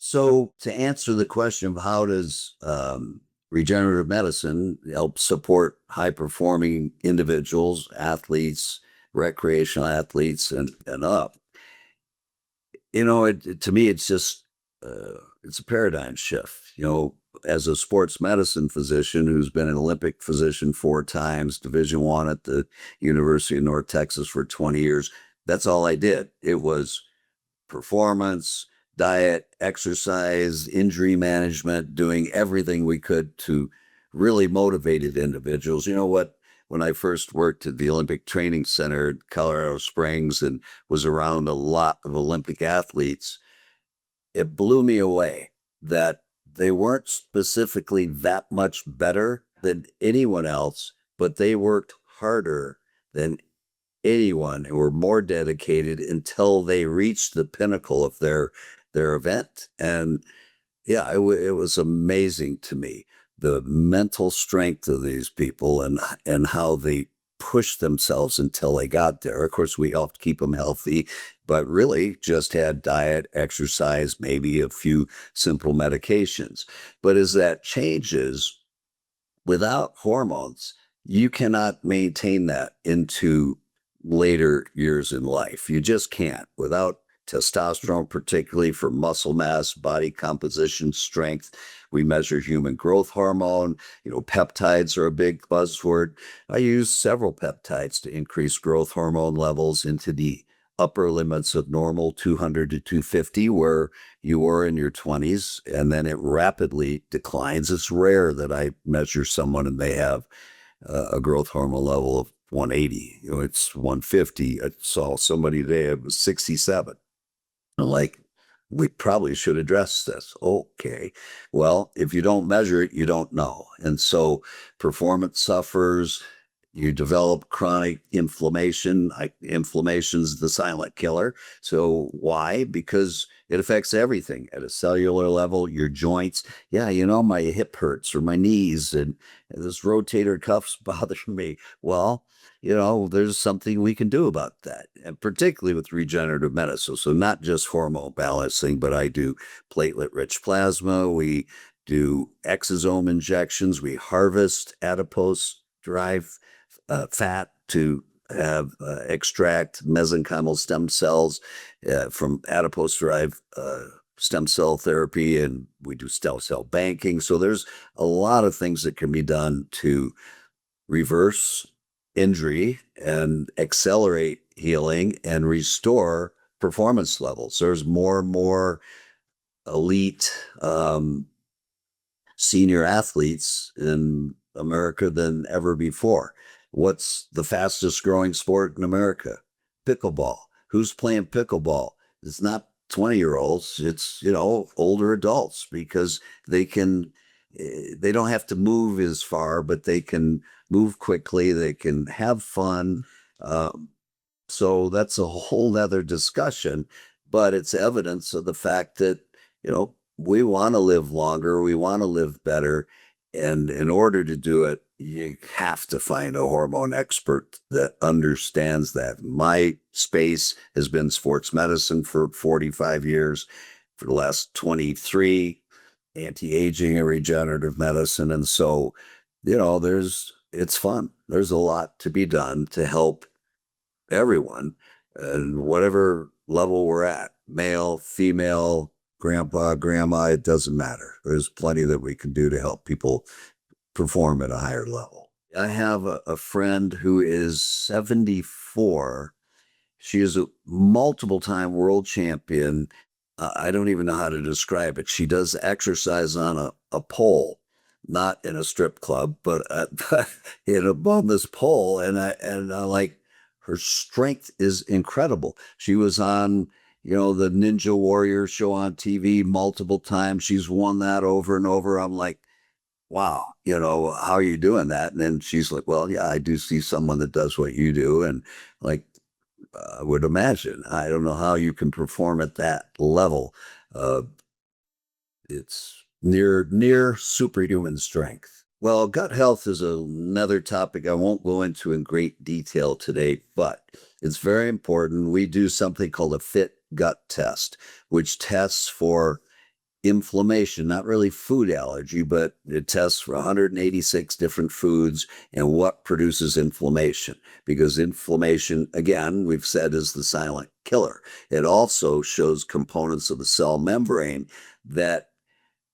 So, to answer the question of how does regenerative medicine help support high performing individuals, athletes, recreational athletes, and up, to me, it's a paradigm shift. As a sports medicine physician who's been an Olympic physician 4 times, Division I at the University of North Texas for 20 years, that's all I did. It was performance, diet, exercise, injury management, doing everything we could to really motivated individuals. You know what? When I first worked at the Olympic Training Center at Colorado Springs and was around a lot of Olympic athletes, it blew me away that they weren't specifically that much better than anyone else, but they worked harder than anyone who were more dedicated until they reached the pinnacle of their event. And yeah, it was amazing to me the mental strength of these people and how they pushed themselves until they got there. Of course, we helped keep them healthy, but really just had diet, exercise, maybe a few simple medications. But as that changes, without hormones, you cannot maintain that into later years in life. You just can't. Without testosterone, particularly for muscle mass, body composition, strength. We measure human growth hormone. Peptides are a big buzzword. I use several peptides to increase growth hormone levels into the upper limits of normal 200 to 250, where you were in your 20s, and then it rapidly declines. It's rare that I measure someone and they have a growth hormone level of 180. It's 150. I saw somebody today, it was 67. I'm like, we probably should address this. Okay. Well, if you don't measure it, you don't know. And so performance suffers. You develop chronic inflammation. Inflammation's the silent killer. So why? Because it affects everything at a cellular level, your joints. Yeah, my hip hurts or my knees and this rotator cuff's bothering me. Well, there's something we can do about that, and particularly with regenerative medicine. So not just hormone balancing, but I do platelet-rich plasma. We do exosome injections. We harvest adipose-derived fat to extract mesenchymal stem cells from adipose-derived stem cell therapy, and we do stem cell banking. So there's a lot of things that can be done to reverse injury and accelerate healing and restore performance levels. There's more and more elite senior athletes in America than ever before. What's the fastest growing sport in America? Pickleball. Who's playing pickleball? It's not 20-year-olds, it's, older adults, because they don't have to move as far, but they can move quickly, they can have fun. So that's a whole nother discussion, but it's evidence of the fact that, we want to live longer, we want to live better. And in order to do it, you have to find a hormone expert that understands that. My space has been sports medicine for 45 years, for the last 23, anti-aging and regenerative medicine. And so, it's fun. There's a lot to be done to help everyone and whatever level we're at, male, female, grandpa, grandma, it doesn't matter. There's plenty that we can do to help people perform at a higher level. I have a friend who is 74. She is a multiple time world champion. I don't even know how to describe it. She does exercise on a pole, not in a strip club, but above this pole. And I like, her strength is incredible. She was on, the Ninja Warrior show on TV multiple times. She's won that over and over. I'm like, wow, how are you doing that? And then she's like, well, yeah, I do see someone that does what you do. And like, I would imagine, I don't know how you can perform at that level. Uh, it's near superhuman strength. Well, gut health is another topic I won't go into in great detail today, but it's very important. We do something called a fit gut test, which tests for inflammation, not really food allergy, but it tests for 186 different foods and what produces inflammation. Because inflammation, again, we've said is the silent killer. It also shows components of the cell membrane that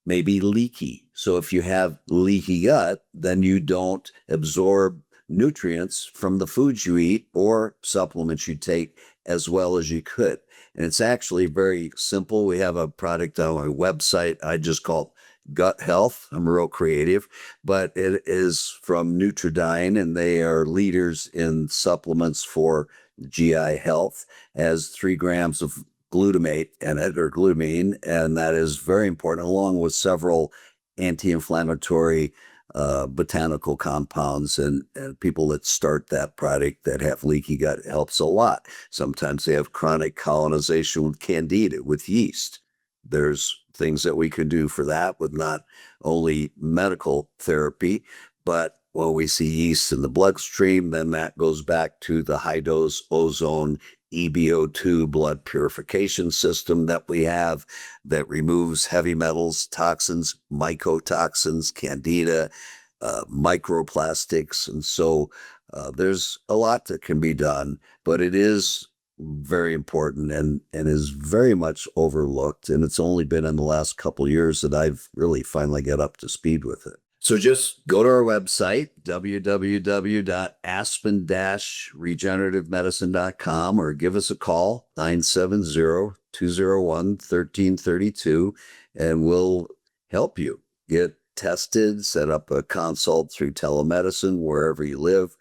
may be leaky. So if you have leaky gut, then you don't absorb nutrients from the foods you eat or supplements you take as well as you could. And it's actually very simple. We have a product on our website I just call Gut Health. I'm real creative, but it is from Nutridyne, and they are leaders in supplements for GI health. Has 3 grams of glutamate in it, or glutamine, and that is very important, along with several anti-inflammatory botanical compounds. And people that start that product that have leaky gut, it helps a lot. Sometimes they have chronic colonization with candida, with yeast. There's things that we can do for that with not only medical therapy, but when we see yeast in the bloodstream, then that goes back to the high dose ozone EBO2 blood purification system that we have that removes heavy metals, toxins, mycotoxins, candida, microplastics. And so there's a lot that can be done, but it is very important and is very much overlooked. And it's only been in the last couple of years that I've really finally got up to speed with it. So just go to our website, www.aspen-regenerativemedicine.com, or give us a call, 970-201-1332, and we'll help you get tested, set up a consult through telemedicine wherever you live,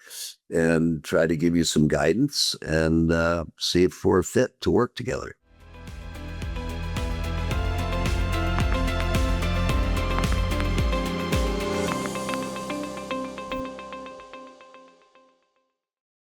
and try to give you some guidance and see if we're fit to work together.